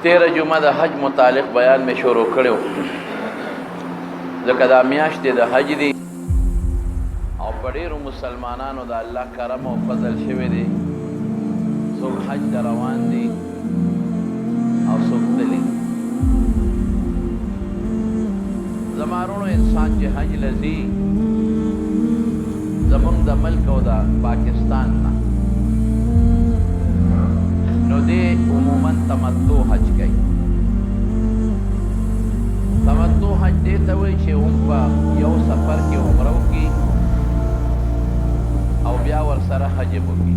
13 جمعه د حج متعلق بیان می شروع کړو ځکه دا میاشت د حج دی او په ډیرو مسلمانانو د الله کرم او فضل شوی دی څوک حج ته روان دي او څوک تللی زمارونو انسان چې حج لذي زمونږ د ملک او د پاکستان نه نو دی عموما تمتع حج کوي تمتع حج دی ته وایي چې هم په یو سفر کې عمره وکړي او بیا ورسره حج وکړي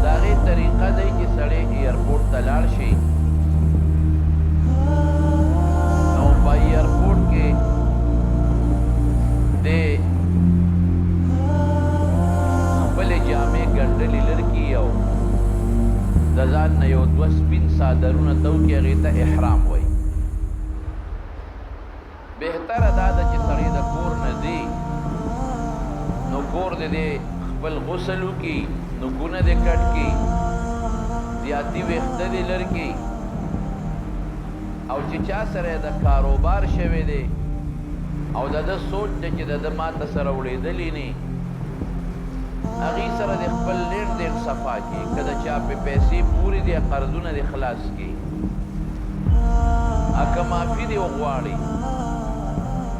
د هغې طریقه دی چې سړی ایرپورټ ته لاړ شي نو په ایرپورټ کې دی خپلې جامې ګنډلې لرګي او د ځان نه یو دوه سپین څادرونه ته وکړي هغې ته احرام وایي بهتره دا ده چې سړی د کور نه ځي نو کور د دې خپل غسل وکړي نوکونه دې کټ کړي زیاتي ویښته دې لر کړي او چې چا سره د کاروبار شوی دی او د ده سوچ دی چې د ده ماته سره وړېدلي نه هغې سره د خپل لیر دې صفا کړي که د چا پې پیسې پورې دي قرضونه دې خلاص کړي که معافي دې وغواړي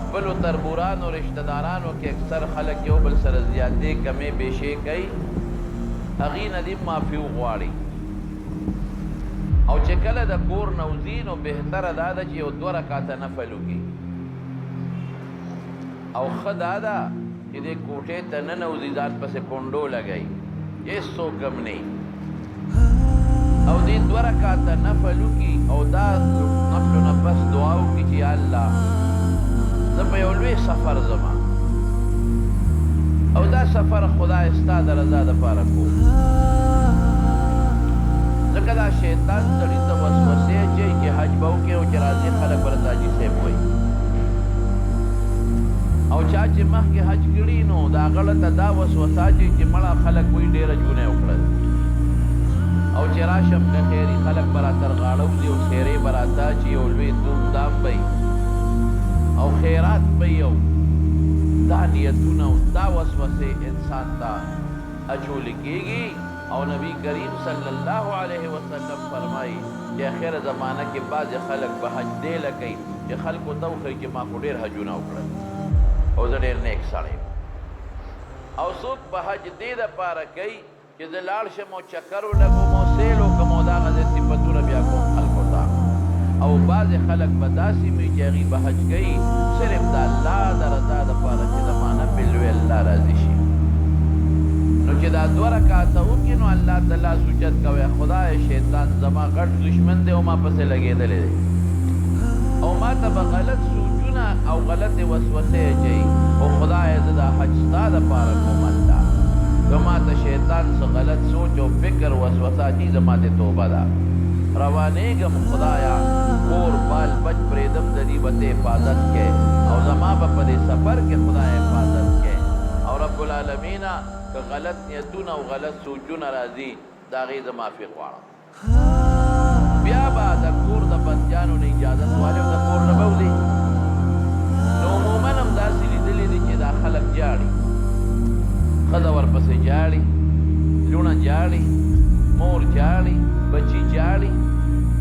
خپلو تربورانو رشته دارانو کې اکثر خلک یو بل سره زیاتې کمې بیشې کوي هغې نه دې معافي وغواړي او چې کله د کور نه وځي نو بهتره دا ده چې یو 2 رکعته نفل وکړي او ښه دا ده چې دې کوټې ته ننوځي ځان پسې کونډو لګوي هېڅ څوک هم نه او دې 2 رکعته نفل وکړي او دا نفلو نه پس دعا وکړي چې یا الله زه په یو لوی سفر ځم او دا سفر خدای ستا د رضا دپاره کوم ځکه دا شیطان سړي ته وسوسې اچوي چې حج به وکړې او چې راځي خلک به راته حاجي صاحب وایي او چا چې مخکې حج کړي نو د هغه ته دا وسوسه اچوي چې مړه خلک وایي ډېره جونې وکړل او چې راشم که خیري خلک به راته غاړه وځي او څېرې به راته اچي یو لوی دومدام به او خیرات به یو دا نیتونه او دا وسوسې انسان ته اچولی کېږي او نبی کریم صلی الله علیه وسلم فرمایي چې اخره زمانه کې بعضې خلک به حج دی لکوي چې خلکو ته وښایي چې ما خو ډېر حجونه وکړل او زه ډېر نیک سړی او څوک به حج دې دپاره کوي چې زه لاړ شم او چکر ولګوم او سیل وکړم او د هغه ځای صفتونه بیا کوم خلکو ته او بعضې خلک به داسې وي چې هغې به حج کوي صرف د الله د رضا دپاره چې زمانه پې لوی الله راضي شي نو چې دا 2 رکعته وکړي نو الله ته لاس اوچت کوی خدای شیطان زما غټ دشمن دی او ما پسې لګېدلی دی او ما ته به غلط سوچونه او غلطې وسوسې اچوي او خدایه زه دا حج ستا دپاره کوم الله که ما ته شیطان څه غلط سوچ او فکر وسوسه اچوي زما ته توبه ده روانېږم خدایا کور بال بچ پرېږدم د دې به ته حفاظت کې او زما به په دې سفر کې خدای حفاظت کې او رب العالمینا که غلط نیتونه او غلط سوچونه راځي د هغې زه معافي غواړم بیا به د کور د بندیانو نه اجازت والي او د کور نه به وځي نو عموما هم داسې لیدلي دي چې دا خلک جاړي ښځه ورپسې جاړي لوڼه جاړي مور جاړي بچی جاړي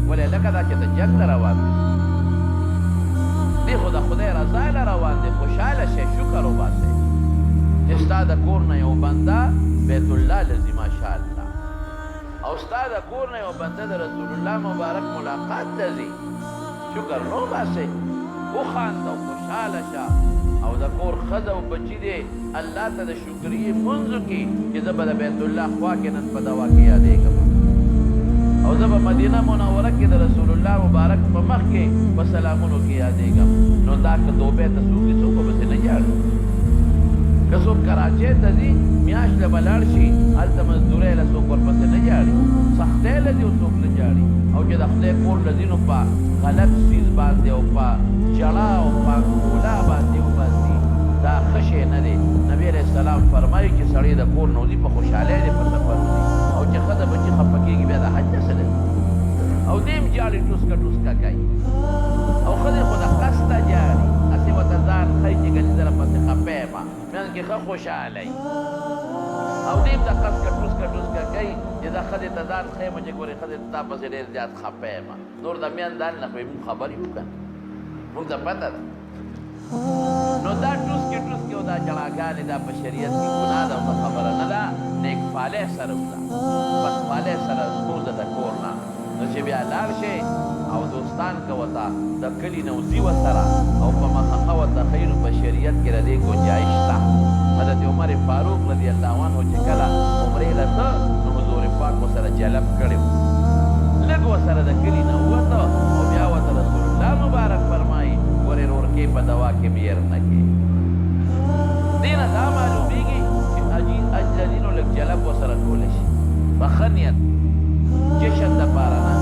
ولې لکه دا چې ته جنګ ته روان دی خو د خدای رضا له روان دی خوشحاله شئ شکر وباسئ چې ستا د کور نه یو بنده بیت الله لځي ماشاءالله او ستا د کور نه یو بنده د رسول الله مبارک ملاقات ته ځي شکر نو وباسئ وخانده او خوشحاله شه او د کور ښځه او بچي دی الله ته د شکریې منځ وکړي چې زه به د بیت الله خوا کې نن په دوا کې یادېږم او زه به مدینه منوره کې د رسول الله مبارک په مخ کې په سلامونو کې یادېږم نو دا که دوبۍ ته څوک دي څوک به پسې نه جاړي که څوک کراچۍ ته ځي میاشت له به لاړ شي هلته مزدورۍ له څوک ورپسې نه جاړي سختۍ له ځي او څوک نه جاړي او چې د خدای کور له ځي نو په غلط څیز باندې او په ژړا او په ښکلا باندې وباسي دا ښه شی نه دی نبي علیه السلام فرمایي چې سړی د کور نه وځي په خوشحالۍ دی په سفر وځي او چې ښځه بچي خفه کېږي بیا د حج څه دی دیم جاړي ټوسکه ټوسکه کوي او ښځې خو د قصده جاړي هسې ورته ځان ښایي چې ګنې زه راپسې خفه یم منځ کې ښه خوشحاله وي او دیم د قصده ټوسکه ټوسکه کوي چې دا ښځې ته ځان ښیم چې ګورې ښځې ته تا پسې ډېر زیات خفه یم نور د میان دال نه خو یې مونږ خبر یو که مونږ ته پته ده نو دا ټوسکې ټوسکې او دا جړاګانې دا په شریعت کې ګناه ده او ښه خبره نه ده نیکفالۍ سره وکړه بدفالۍ سره ووځه د کور نه نو چې بیا لاړ شئ او دوستان که ورته د کلي نه وځي ورسره او په مخه ورته ښیي نو په شریعت کې د دې ګنجایش شته حضرت عمر فاروق رضی الله عنه چې کله عمرې له ته نو حضور پاک ورسره جلب کړی و لږ ورسره د کلي نه ووته او بیا ورته رسول الله مبارک فرمایي ورې رورکې په دوا کې میر نه کې دې نه دا معلومېږي چې اجلینو لږ جلب ورسره کولی شي په ښه نیت جشن دپاره نه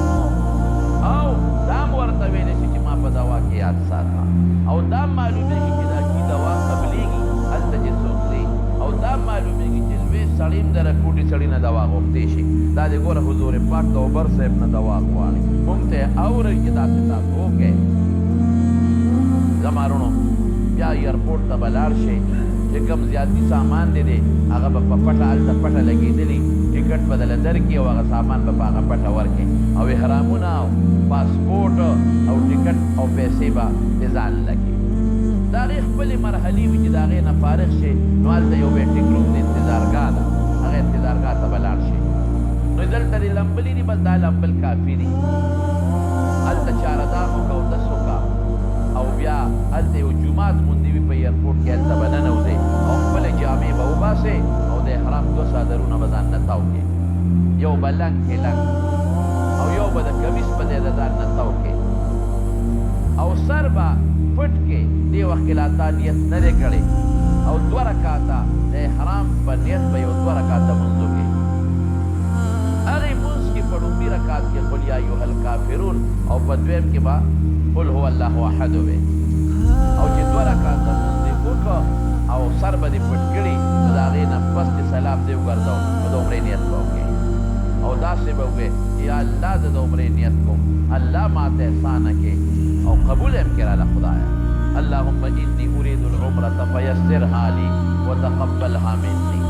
او دا هم ورته ویلی شي چې ما په دوا کې یاد ساته او دا هم معلومېږي چې دا چې دوا قبلېږي هلته چې څوک دی او دا هم معلومېږي چې لوی سړي هم د رکوټي سړي نه دوا غوښتی شي دا د ګوره حضور پاک د عمر صاحب نه دوا غواړي مونږ ته یې اورئ چې داسې تاسو وکئ زما وروڼو بیا ایرپورټ ته به لاړ شئ چې کوم زیاتي سامان دی دی هغه به په پټه هلته پټه لګېدلي ټکټ به دله درکړي او هغه سامان به په هغه پټه ورکړي او احرامونه او پاسپورټ او ټکټ او پیسې به د ځان لګي د هغې خپلې مرحلې وي چې د هغې نه فارغ شي نو هلته یو ویټینګ روم د انتظارګاه ده هغه انتظارګاه ته به لاړ شي نو دلته دې لمبلي دي بس دا لمبل کافي دي هلته چارهدار وکړه او دس وکړه او بیا هلته یو جومات غوندې وي په ایرپورټ کې هلته به ننوځئ او خپلې جامې به وباسئ او د احرام دوه څادرونه به ځان نه تاو کړي یو به لنګ کې لنګ او یو به د کمیس په ځای د ځان نه تاو کړي او سر به پټ کې دې وخت کې لا تا نیت نه دی کړی او دوه رکاته د احرام په نیت به یو دوه رکاته لمونځ وکړي هغې لمونځ کې په لومړي رکات کې قل یا ایها الکافرون او په دویم کې به قل هو الله احد وی او چې دوه رکاته لمونځ دې وکړه او سر به دې پټ کړي نو د هغې نه پس دې سلام دې وګرځو نو د عمرې نیت به وکړې او داسې به وکړې یا الله زه د عمرې نیت کوم الله ماته احسانه کې او قبول هم کړه له خدایه اللهم انی اريد العمرة فيسرها لي وتقبلها مني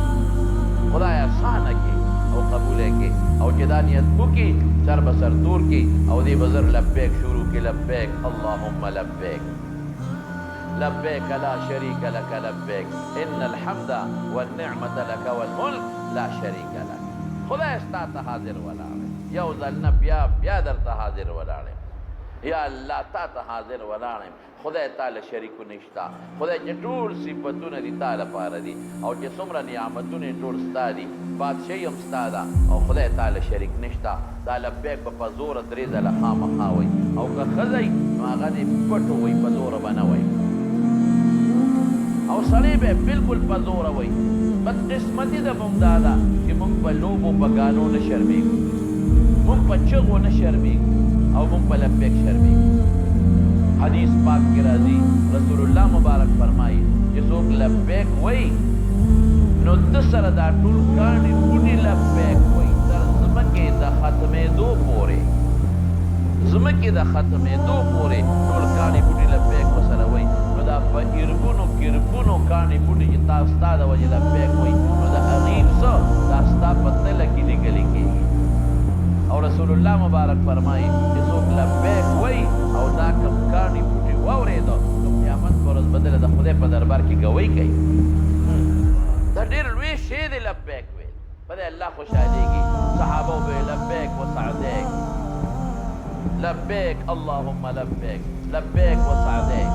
خدای آسانه کې او قبول کې او چې دا نیت وکړي سر به سر تور کې او دې به زر لبیک شروع کې لبیک اللهم لبیک لبیک لا شریک لك لبیک ان الحمد والنعمة لك والملک لا شریک لك خدای ستا ته حاضر ولاړ یو ځل نه بیا درته حاضر ولاړ یا الله تا ته حاضر ولاړ خدای تعالی شریکو نشتا خدای چې ټول صفتونه دي تا لپاره دي او چې څومره نعمتونه ټول ستا دي بادشاهي هم ستا ده او خدای تعالی شریک نشتا دا لبیک به په زوره درې ځله خامخا وایي او که ښځی نو هغه دې پټو وایي په زوره به نه وایي او سړی به بلکل په زوره وایي بدقسمتي د مونږ دا ده چې مونږ په لوبو په ګانو نه شرمېږو مونږ په چغو نه شرمېږو او مونږ په لبیک شرمېږو حدیث پاک کې راځي رسول الله مبارک فرمایي چې څوک لبیک وایي نو ده سره دا ټول کاڼي بوټي لبیک وایي تر ځمکې د ختمېدو پورې ځمکې د ختمېدو پورې ټول کاڼي بوټي لبیک ورسره وایي نو دا په اربونو کربونو کاڼي بوټي چې تا ستا د وجې لبیک وایي نو د هغې څه دا ستا په تله کې لیکلي کېږي او رسول الله مبارک فرمایي چې څوک لبیک وایي او دا کوم کاڼي بوټي واورېده نو قیامت په ورځ بدله د خدای په دربار کې ګوۍ کوي دا ډېر لوی شی دی لبیک ویل په دې الله خوشحالېږي صحابه وویل لبیک وسعدیک لبیک اللهم لبیک لبیک وسعدیک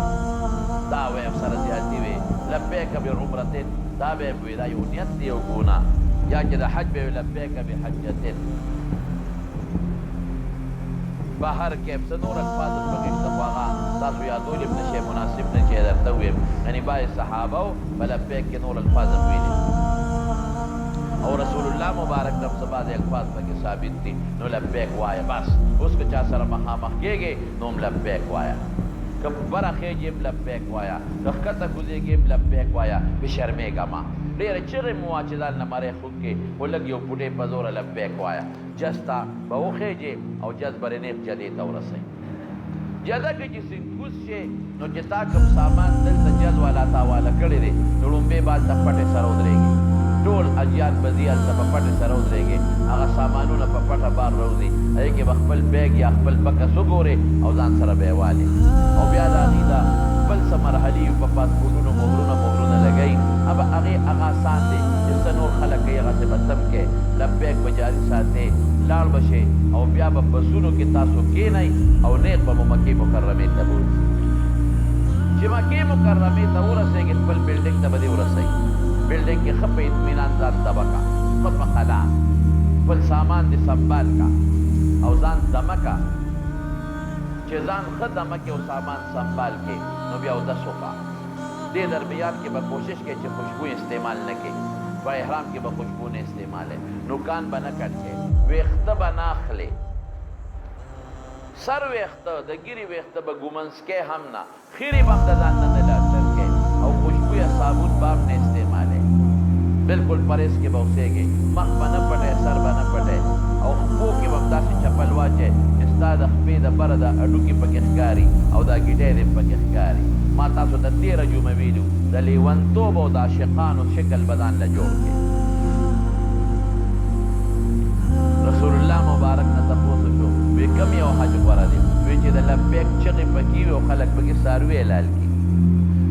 دا وی سره زیاتي وي لبیک بعمرتن دا به وي دا یو نیت دی یو ګناه یا چې د حج به لبیک بحجتن بهر کې څه نور الفاظ پکې شته خو هغه تاسو یادول ابن شي مناسب نه چې درته ویم یعنی باید صحابه په لبیک کې نور الفاظ ویلي او رسول الله مبارک طرف سے بعض الفاظ پکې ثابت دي نو لبیک وایه بس اوس که چا سره مخامخ کېږي نو هم لبیک وایه که بره خېږي هم لبیک وایه که ښکته کوزېږي هم لبیک وایه بشرمېږه ما ډېره چغې مو وا چې ځان نه مرۍ خوږ کې خو لږ یو بوډۍ په زوره لبیک وایه جز ته به وخیجې او جز برې نیغ جدې ته ورسئ جده کې چې سنکوز شي نو چې تا کوم سامان دلته جز والا تا والا کړی دی نو لومبې به هلته پټې سره ودرېږي ټول اجیان به ځي هلته په پټې سره ودرېږي هغه سامانونه په پټه بار راوځي هغې کې به خپل بیګ یا خپل بکس وګورې او ځان سره به یې والې او بیا د هغې د خپل څه مرحلې په پاسپورټونو مهرونه لګوي هغه آسان دی چې څه نور خلک کوي هغسې به تم کې لبیک به جاري ساتې لاړ به شئ او بیا به بسونو کې تاسو کېنئ او نیغ به مو مکې مکرمې ته بوځي چې مکې مکرمې ته ورسېږي خپل بلډینګ ته به دې ورسئ بلډینګ کې ښه په اطمینان ځان دبه کا ښه په خلا خپل سامان دې سنبال کا او ځان دمه کا چې ځان ښه دمه کې او سامان سنبال کې نو بیا اودس وکړه دې درمیان کې به کوشش کوي چې خوشبو استعمال نه کړي په احرام کې به خوشبو نه استعمالوي نوکان به نه کټ کړي ویښته به نه اخلي سر ویښته د ګیرې ویښته به ګومنسکۍ هم نه خیرې به هم د ځان نه لاسر کړي او خوشبو یا صابون به هم نه استعمالوي بالکل پرهیز کې به اوسېږي مخ به نه پټئ سر به نه پټئ او خپو کې به هم داسې چپل واچئ چې ستا د خپې د بره د هډوکي پکې ښکاري او دا ګیډۍ دې پکې ښکاري ما تاسو ته 13 جمعه ویلو د لیونتوب او د عاشقانو شکل به ځان له جوړ کړي رسول الله مبارک نه تپوس وشو وی کوم یو حج غوره دی وی چې د لبیک چغې پکې وي او خلک پکې څاروي حلال کړي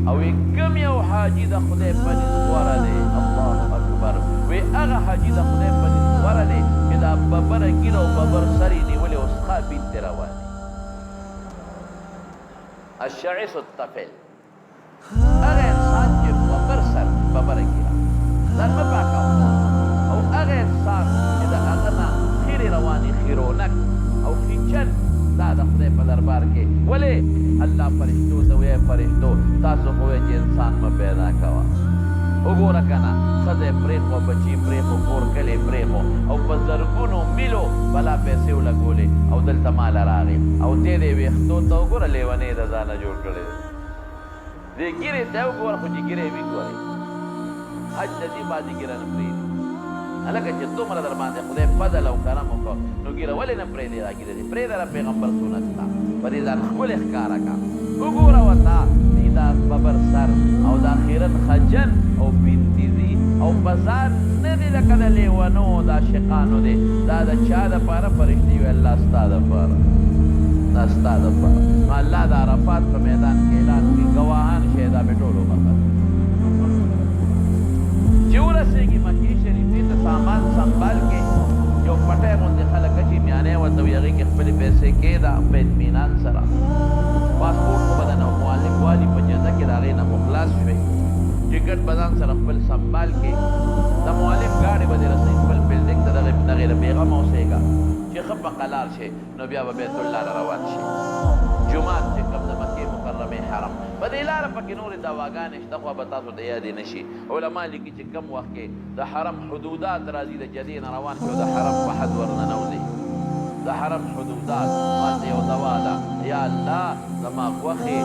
او وی کوم یو حاجي د خدای په نس غوره دی الله اکبر وی هغه حاجي د خدای په نس غوره دی چې دا ببره ګیره او ببر سر یې نیولې او څښا بیت ترې روان دی الشعث الطفل هغه انسان چې ببر سر ببره ګیره ځان مه پاکوه او هغه انسان چې د هغه نه خیرې روانې خیرونک او خیچل دا د خدای په دربار کې ولې الله فرشتو ته وایي فرشتو تاسو خو چې انسان مه پیدا کوه وګوره که نه ښځه یې پرېښوه بچي پرېښو کور کلی پرېښو او په زرګونو میلو بلا پیسې ولګولې او دلته ماله راغې او دې دې ویښتو ته وګوره لیونۍ د ځانه جوړ کړی دی دې ګیرې ته یې وګوره خو چې ګیرې وي ګورې حج ته ځي بعضې ګیره نه پرېږدي هلکه چې دومره در باندې خدای فضل او کرم وکړ نو ګیره ولې نه پرېږدې دا ګیره دې پرېږده د پیغمبر سنت ته په دې ځان ښکلې ښکاره کړه وګوره ورته دا ببر سر او دا خیرن خجن او بینتی زی او بزار ندی لکه د لیونو د عاشقانو دی دا د چا دپاره فرشتي وي الله ستا دپاره دا ستا دپاره نو الله د عرفات په میدان کې اعلان کړي ګواهان شئ دا مې ټولو خبر چې ورسېږي مکې شریفې ته سامان سنبال کې یو پټی غوندې خلک اچي میانۍ ورته وي هغې کې خپلې پیسې کېږده په اطمینان سره پاسپورټ خو به د معلم والي په جزه کې د هغې نه خو خلاص شوې ټکټ به ځان سره خپل سنبال کې د معلم ګاډې به دې رسوي خپل بلډینګ ته دغې د بېغمه اوسېږه چې ښه په قلار شي نو بیا به بیت الله له روان شي جومات چې کوم د مکې مکرمې حرم په دې لاره پکې نورې دواګانې شته خو به تاسو ته یادې نه شي علما لیکي چې کم وخت کې د حرم حدودات راځي د جدې نه روان شي او د حرم په حد ورننوځي د حرم حدودات ماته یو دوا ده یا الله زما خوښې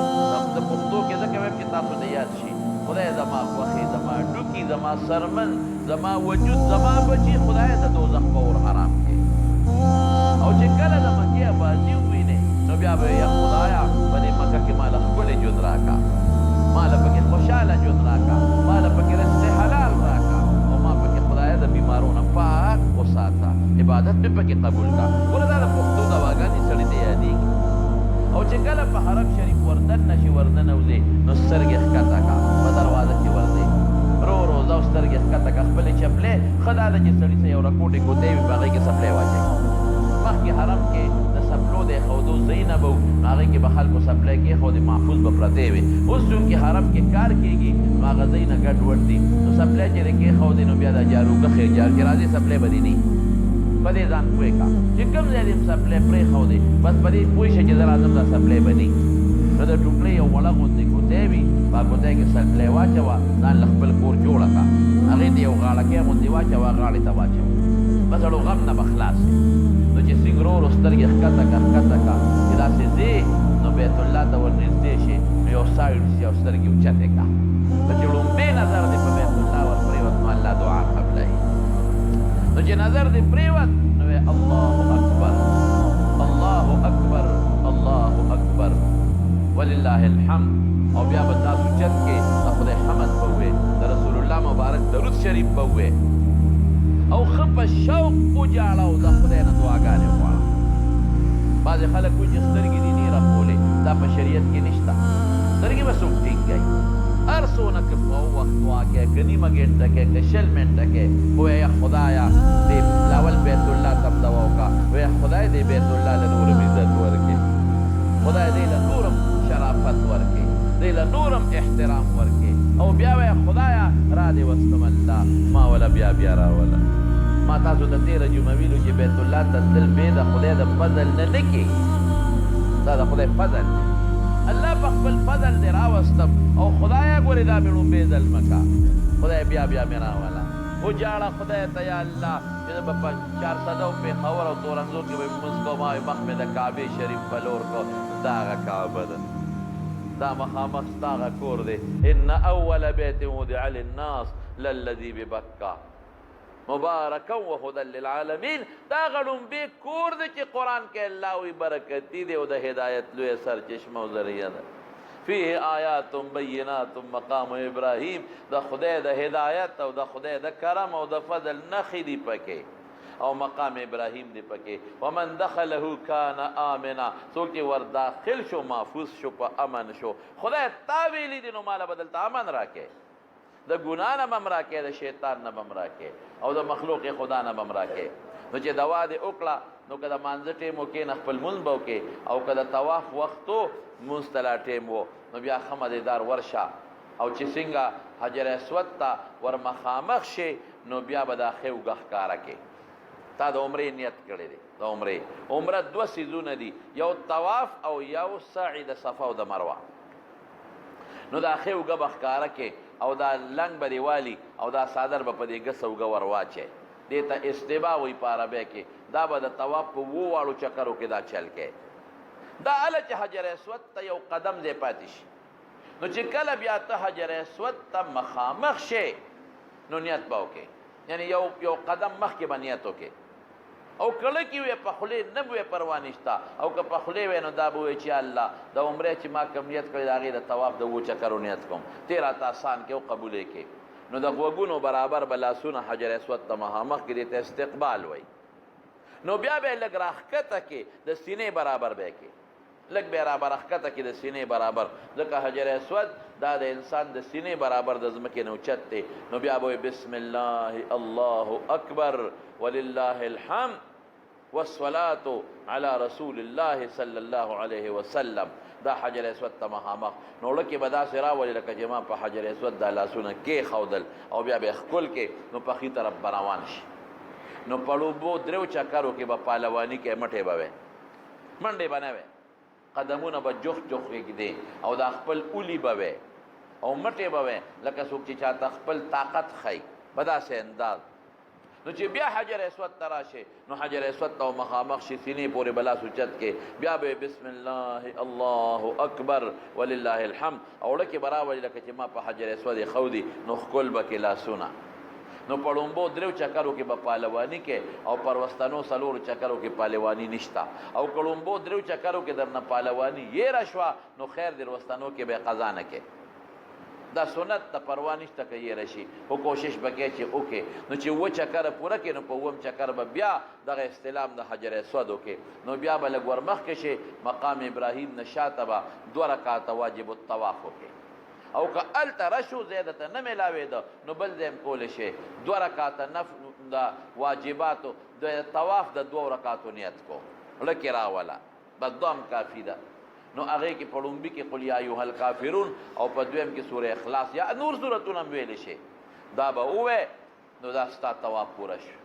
د پښتو کې ځکه وایم چې تاسو ته یاد شي خدای زما خوښې زما ډوکي زما سرمن زما وجود زما بچي خدای د دوزخ په اور حرام کې او چې کله د مکې آبادي ووینې نو بیا به یا خدایه په دې مکه کې ماله ښکلی ژوند راکړه ماله پکې خوشحاله ژوند راکړه ماله پکې رزق حلال راکړه او ما پکې خدایه د بیمارو نه پاک وساته عبادت مې پکې قبول کړه ګوره دا د پښتو دواګانې سړي ته یادېږي او چې کله په حرم شریف وردننه شي ورننوځې نو سترګې ښکته کړه په دروازه کې ورځې رو رو ځه او سترګې ښکته کړه خپلې چپلې ښه دا ده چې سړي ته یو رکوټې ګوتې وي په هغې کې څپلۍ واچوي مخکې حرم کې د څپلو د ایښودو ځای نه به و نو هغې کې به خلکو څپلۍ کېښودې محفوظ به پرتې وي اوس چونکې حرم کې کار کېږي نو هغه ځای نه ګډ وډ دي نو څپلۍ چې دې کېښودې نو بیا د جاروګخې جار چې راځي څپلۍ به دې نه په دې ځان پوه کړه چې کوم ځای دې څپلۍ پرېښودې بس په دې پوه شه چې زه راځم دا څپلۍ به نه نو د ټوکلۍ یو وړه غوندې ګوتۍ وي په ګوتۍ کې څپلۍ واچوه ځان له خپل کور جوړه کړه هغې ته یو غاړکۍ غوندې واچوه غاړې ته واچوه بس اړو غم نه به خلاص وي نو چې څنګه ورو ورو سترګې ښکته کړه ښکته کړه چې داسې ځې نو بیت الله ته ور نږدې شي نو یو سایډ شي او سترګې اوچتې کړه نو چې لومبې نظر دې په بیت الله ور پرېوت نو الله دعا قبلوي نو چې نظر دې پرېوت نو وی الله اکبر الله اکبر الله اکبر ولله الحمد او بیا به تاسو چت کې د خدای حمد به ووایې د رسول الله مبارک درود شریف به ووایې او ښه په شوق وجاړه او د خدای نه دعاګانې وغواړه بعضې خلک وایي چې سترګې دې نه رپولې دا په شریعت کې نشته سترګې به څوک ټینګوي هر څونه که په وخت دعا کې که نیمه ګنټه کې که شل منټه کې ووایه خدایه دې لاول بیت الله ته دعا وکړه وایه خدای دې بیت الله له نورم عزت ورکړي خدای دې له نورم شرافت ورکړي دې له نورم احترام ورکړي او بیا وایه خدایه را دې وستم الله ما ولا بیا بیا راوله ما تاسو ته تېره جمعه ویلو چې بیت الله ته تلل بې د خدای د فضل نه نه کېږي دا د خدای فضل دی الله په خپل فضل دې راوستم او خدایه ګورې دا مې لومبې ځل مه کا خدای بیا بیا مې راوله وجاړه خدای ته یا الله چې زه به په 400 او پېښور او تورنځو کې به لمونځ کوم او مخ مې د کعبې شریف په لور کو دا هغه کعبه ده دا مخامخ ستا هغه کور دی ان اول بیت وضع للناس للذي ببکه مبارکا وهدى للعالمین دا غړومبې کور دی چې قرآن کې الله وی برکتي دی او د هدایت لویه سرچشمه او ذریعه ده فیه آیات بینات مقام ابراهیم د خدای د هدایت او د خدای د کرم او د فضل نښې دي پکې او مقام ابراهیم دی پکې ومن دخله کان آمنا څوک چې ور داخل شو محفوظ شو په امن شو خدای تا ویلی دی نو ماله به دلته امن راکې د ګناه نه به م راکې د شیطان نه به م راکې او د مخلوق خدا نه به م راکې نو چې دوا دې وکړه نو که د مانځه ټیم وکې نه خپل مونځ به وکې او که د طواف وخت و مونځ ته لا ټیم و نو بیا ښه مدیدار ورشه او چې څنګه حجر اسود ته ور مخامخ شي نو بیا به دا ښې اوږه ښکاره کې تا د عمرې نیت کړی دی د عمرې عمره 2 څیزونه دي یو طواف او یو سعی د صفا او د مروه نو دا ښې اوږه به ښکاره کې او دا لنګ به دې والي او دا صادر به په دې ګس اوږه ور واچی دې ته استبا وایي په عربی کې دا به د طواف په 2 واړو چکرو کې دا چل کې دا هله چې حجر اسود ته یو قدم ځای پاتې شي نو چې کله بیا ته حجر اسود ته مخامخ شي نو نیت به وکې یعنی یو قدم مخکې به نیت وکې او کله کې وې په خولې نه به پروا نشته او که په خولې وې نو دا به وایي چې الله د عمرې چې ما کوم نیت کړی د هغې د طواف د 2 چکرو نیت کوم تی راته آسان کې او قبولې کې نو د غوږونو برابر به لاسونه حجر اسود ته مخامخ کې دې ته استقبال وایي نو بیا به یې لږ راښکته کې د سینې برابر به یې کې لږ به یې را راښکته کې د سینې برابر ځکه حجر اسود دا د انسان د سینې برابر د ځمکې نه اوچت دی نو بیا به بسم الله الله اکبر ولله الحمد والصلاة على رسول الله صلی الله علیه وسلم دا حجر اسود ته مخامخ نو لکه به داسې راولي لکه چې ما په حجر اسود دا لاسونه کېښودل او بیا به یې ښکل کې نو په ښي طرف به روان شي نو په لوبو 3 چکرو کې به پهلواني کې مټې به وې منډې به نه وې قدمونه به جوخ جوخ کېږدې او دا خپل اولی به وې او مټې به وې لکه څوک چې چاته خپل طاقت ښایي په داسې انداز نو چې بیا حجر اسود ته راشي نو حجر اسود ته مخامخ شي سینې پورې به لاس اوچت کې بیا به بسم الله الله اکبر ولله الحمد او لکه به راولي لکه چې ما په حجر اسود یې ښودي نو ښکل به کې لاسونه نو په لومبو 3 چکرو کې به پهلواني کې او پر وسطنو 4 چکرو کې پهلواني نشته او که لومبو 3 چکرو کې درنه پهلواني یېره شوه نو خیر در وسطنو کې به قضا نه کې دا سنت ته پروا نشته که یېره شي خو کوشش به کوې چې وکړې نو چې 2 چکره پوره کړې نو په 2م چکر به بیا دغه استلام د حجر اسود وکړې نو بیا به لږ ورمخکې شي مقام ابراهیم نه شاته به 2 رکعاته واجب الطواف وکړې او که هلته رشو زیاده ته نه میلاوېده نو بل ځای هم کولی شي 2 رکعاته د واجباتو د طواف د 2 رکعاتو نیت کو لکې راوله بس 2 هم کافي ده نو هغې کې په لومبي کې قل یا ایها الکافرون او په 2م کې سوره اخلاص یا نور سورتونه هم ویلی شي دا به ووایې نو دا ستا طواف پوره شو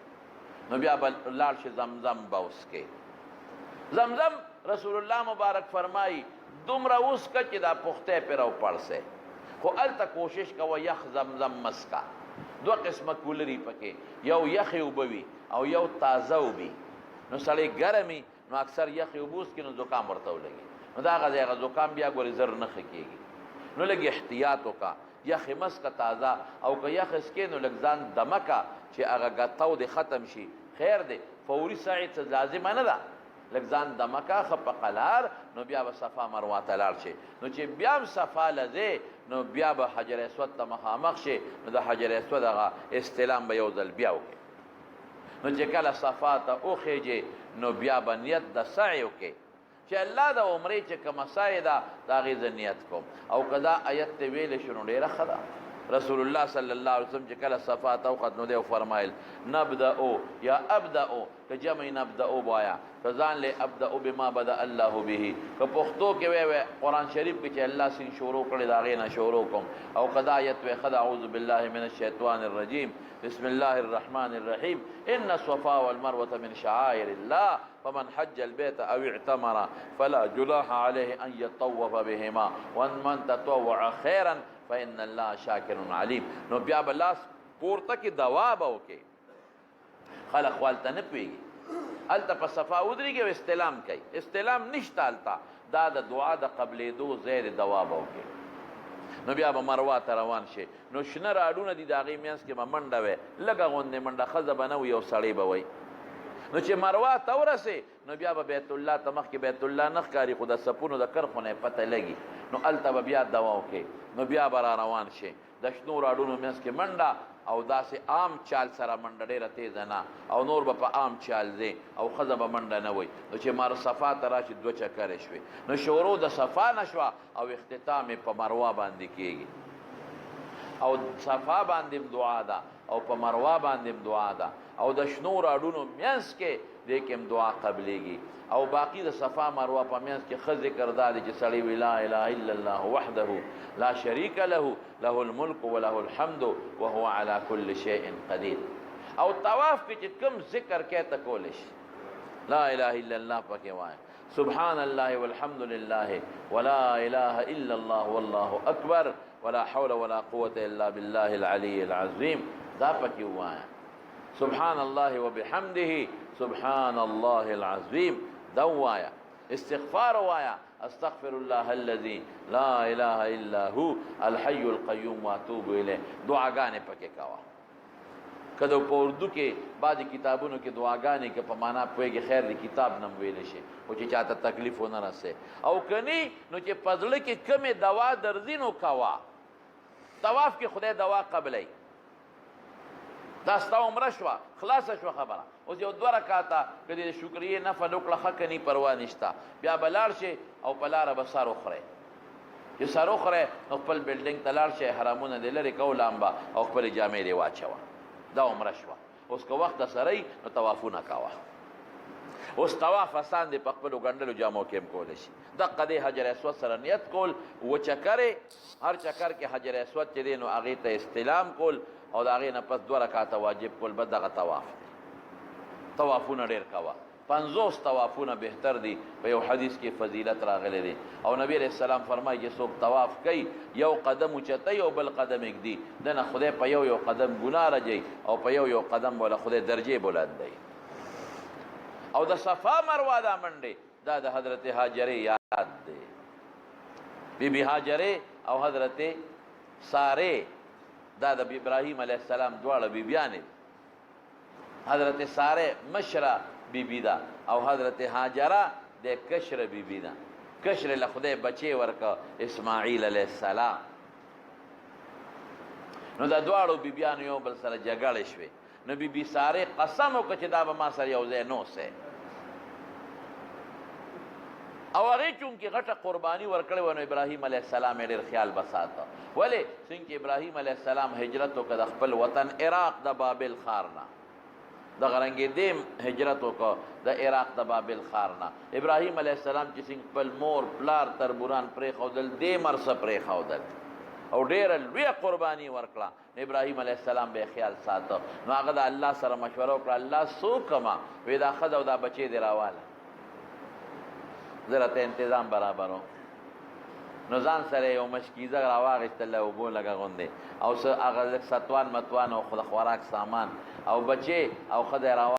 نو بیا به لاړ شي زمزم به وڅکې زمزم رسول الله مبارک فرمایي دومره وڅکه چې دا پختی پرې راوپړسئ خو هلته کوشش کوه یخ زمزم مسکه 2 قسمه کولري پکې یو یخې اوبه وي او یو تازه اوبي نو سړی ګرمي نو اکثر یخې اوبه وڅکي نو زکام ورته ولګي نو دا هغه ځای هغه زکام بیا ګورې زر نه ښه کېږي نو لږ احتیاط وکړه یخې مسکه تازه او که یخ اسکې نو لږ ځان دمه که چې هغه ګتو دې ختم شي خیر دی فوري سعی څه لازمه نه ده لږ ځان دمه کا ښه په قلار نو بیا به صفا مروه ته لاړ شي نو چې بیا هم صفا له ځې نو بیا به حجر اسود ته مخامخ شي نو د حجر اسود هغه استلام به یو ځل بیا وکړي نو چې کله صفا ته وخیږي نو بیا به نیت د سعی وکړي چې الله د عمرې چې کومه سعی ده د هغې زه نیت کوم او که دا آیت ته ویلی شو نو ډېره ښه ده رسول الله صلی الله علیه وسلم چې کله صفا ته وخت نو دی فرمایل نبدأو یا ابدأو که جمع نبدأو بایا که ځان لی ابدأو بما بدأ الله به که پښتو کې وی قرآن شریف کې چې الله سین شروع کړی د هغې نه شروع کوم او که دا آیت وی ښه ده اعوذ بالله من الشیطان الرجیم بسم الله الرحمن الرحیم ان الصفا والمروة من شعائر الله فمن حج البيت او اعتمر فلا جناح عليه ان يطوف بهما ومن تطوع خيرا فإن الله شاکر علیم نو بیا به لاس پورته کې دوا به وکړي خلق والته نه پوهېږي هلته په صفا ودرېږي او استلام کوي استلام نشته هلته دا د دعا د قبلېدو ځای د دوا به وکړي نو بیا به مروه ته روان شي نو شنه راډونه دي د هغې منځ کې به منډه وی لږه غوندې منډه ښځه به نه وي یو سړی به وی نو چې مروه ته ورسې نو بیا به بیت الله ته مخکې بیت الله نه ښکاري خو د سپونو د کرښو نه یې پته لګي نو هلته به بیا دوا وکړي نو بیا به را روان شي د شنو راډونو منځ کې منډه او داسې عام چال سره منډه ډېره تیزه نه او نور به په عام چال ځې او ښځه به منډه نه وي نو چې مر صفا ته راشي دوه چکرې شوې نو شروع د صفا نه شوه او اختتام یې په مروه باندې کېږي او صفا باندې دعا ده او په مروه باندې دعا ده او د شنو راډونو منځ کې دې کې دعا قبلېږي او باقی د صفا مروه په منځ کې ښه ذکر دا دی چې سړی وي لا اله الا الله وحده لا شریک له له الملک وله الحمد وهو على كل شيء قدیر او طواف کې چې کوم ذکر کې ته کولی شي لا اله الا الله پکې وایي سبحان الله والحمد لله ولا اله الا الله والله اکبر ولا حول ولا قوة الا بالله العلي العظيم دا پکې وایي سبحان الله وبحمده سبحان الله العظيم دا وایا استغفار وایا استغفر الله الذي لا اله الا هو الحي القيوم واتوب الیه دعاګانې پکې کاوه کله په اردو کې بعضی کتابونو کې دعاګانې کې په معنا پوهېږي خیر د کتاب نم ویلی شي خو چې چاته تکلیف ونه رسې او کنی نو چې په زړه کې کمې دوا درځي نو کوه طواف کې خدای دوا قبلی دا ستا عمره شوه خلاصه شوه خبره اوس یو دوه رکاته که د شکریې نفل وکړه ښه کني پروا نشته بیا به لاړ شي او په لاره به سر وخورئ چې سر وخورئ نو خپل بلډینګ ته لاړ شئ حرامونه دې لرې کو لامبه او خپلې جامې دې واچوه دا عمره شوه اوس که وخت سره نو طوافونه کوه اوس طواف آسان دی په خپلو ګنډلو جامو کې هم کولی شي دقه دی حجر اسود سره نیت کول اوه چکرې هر چکر کې حجر اسود چې دی نو هغې ته استلام کول او د هغې نه پس دوه رکاته واجب کول به دغه طواف دی طوافونه ډېر کوه 50 طوافونه بهتر دي په یو حدیث کې فضیلت راغلی دی او نبی علیه السلام فرمایي چې څوک طواف کوي یو قدم اوچتوي او بل قدم ایږدي دنه خدای په یو قدم ګناه رجوي او په یو قدم وله خدای درجې بلندوي او د صفا مروه دا منډې دا د حضرت هاجرې یاد دی بی بی هاجرې او حضرت سارې دا د ابراهیم علیه السلام دواړه بیبیانې حضرت سارې مشره بیبی ده او حضرت هاجره د کشره بیبی ده کشره له خدای بچی ورکه اسماعیل علیه السلام نو دا دواړو بیبیانو یو بل سره جګړې شوې نو بیبي سارې قسم وکړه چې دا به ما سره یو ځای نه اوسئ او هغې چونکې غټه قرباني ورکړې وه نو ابراهیم علیه السلام یې ډېر خیال به ساته ولې څنګه چې ابراهیم علیه السلام هجرت وکړه د خپل وطن عراق د بابل ښار نه دغه رنګې دیم هجرت وکړه د عراق د بابل ښار نه ابراهیم علیه السلام چې څنګه خپل مور پلار تربوران پرېښودل دې مرسه پرېښودل او ډېره لویه قرباني ورکړه ابراهیم علیه السلام به خیال ساته نو هغه د الله سره مشوره وکړه الله څه وکړمه وی دا ښځه او دا بچی دې راواله زه راته انتظام برابرو نو ځان سره یو مشکیزه راواغېستله اوبو لږه غوندې او څه هغه لږ ستوان متوان او د خوراک سامان او بچې او ښځه یې